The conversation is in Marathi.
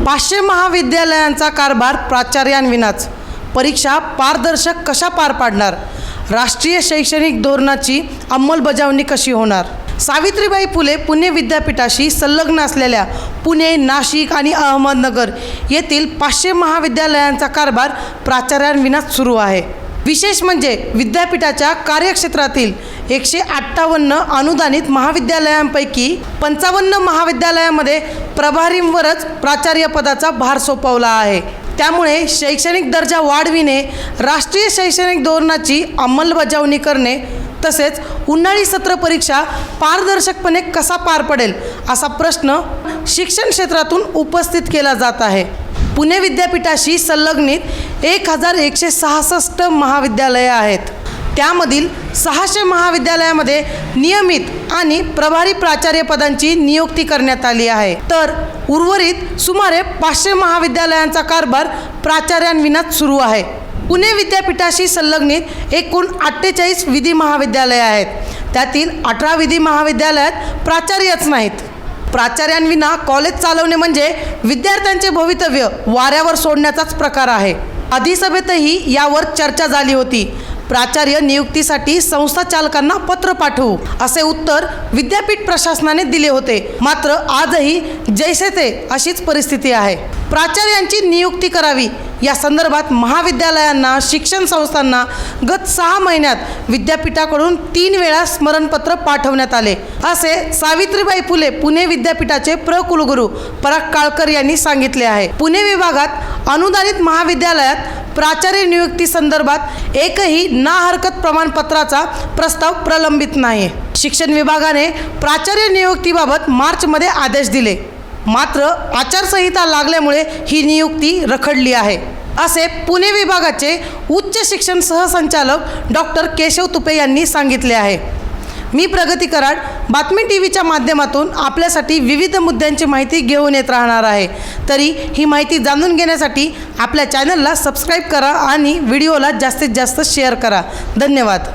500 महाविद्यालयांचा कारभार प्राचार्यांविनाच, परीक्षा पारदर्शक कशा पार पाडणार, राष्ट्रीय शैक्षणिक धोरणाची अंमलबजावणी कशी होणार। सावित्रीबाई फुले पुणे विद्यापीठाशी संलग्न असलेल्या पुणे, नाशिक आणि अहमदनगर येथील 500 महाविद्यालयांचा कारभार प्राचार्यांविनाच सुरू आहे। विशेष म्हणजे विद्यापीठाच्या कार्यक्षेत्रातील 158 अनुदानित महाविद्यालयांपैकी 55 महाविद्यालयामध्ये प्रभारींवरच प्राचार्यपदाचा भार सोपवला आहे। त्यामुळे शैक्षणिक दर्जा वाढविणे, राष्ट्रीय शैक्षणिक धोरणाची अंमलबजावणी करणे तसेच उन्हाळी सत्र परीक्षा पारदर्शकपणे कसा पार पडेल असा प्रश्न शिक्षण क्षेत्रातून उपस्थित केला जात आहे। पुणे विद्यापीठाशी संलग्नित 1166 महाविद्यालये आहेत। त्यामधील 600 महाविद्यालयामध्ये नियमित आणि प्रभारी प्राचार्यपदांची नियुक्ती करण्यात आली आहे, तर उर्वरित सुमारे 500 महाविद्यालयांचा कारभार प्राचार्यांविनाच सुरू आहे। पुणे विद्यापीठाशी संलग्नित एकूण 48 विधी महाविद्यालये आहेत। त्यातील 18 विधी महाविद्यालयात प्राचार्यच नाहीत। प्राचार्यांविना कॉलेज चालवणे म्हणजे विद्यार्थ्यांचे भवितव्य वाऱ्यावर सोडण्याचाच प्रकार आहे। अधिसभेतही यावर चर्चा झाली होती। प्राचार्य नियुक्तीसाठी संस्था चालकांना पत्र पाठवू असे उत्तर विद्यापीठ प्रशासनाने दिले होते, मात्र आजही जैसे थे अशीच परिस्थिती आहे। प्राचार्यांची नियुक्ती करावी या संदर्भात महाविद्यालयांना, शिक्षण संस्थांना गत 6 महिन्यात विद्यापीठाकडून 3 वेळा स्मरणपत्र पाठवण्यात आले, असे सावित्रीबाई फुले पुणे विद्यापीठाचे कुलगुरू पराग काळकर यांनी सांगितले आहे। पुणे विभागात अनुदानित महाविद्यालयात प्राचार्य नियुक्ती संदर्भात एकही ना हरकत प्रमाणपत्राचा प्रस्ताव प्रलंबित नाही। शिक्षण विभागाने प्राचार्य नियुक्तीबाबत मार्चमध्ये आदेश दिले, मात्र आचारसंहिता लागल्यामुळे ही नियुक्ती रखडली आहे, असे पुणे विभागाचे उच्च शिक्षण सहसंचालक डॉक्टर केशव तुपे यांनी सांगितले आहे। मी प्रगती कराड बातमी टीव्हीच्या माध्यमातून आपल्यासाठी विविध मुद्द्यांची माहिती घेऊन येत राहणार आहे। तरी ही माहिती जाणून घेण्यासाठी आपल्या चॅनलला सबस्क्राईब करा आणि व्हिडिओला जास्तीत जास्त शेअर करा। धन्यवाद।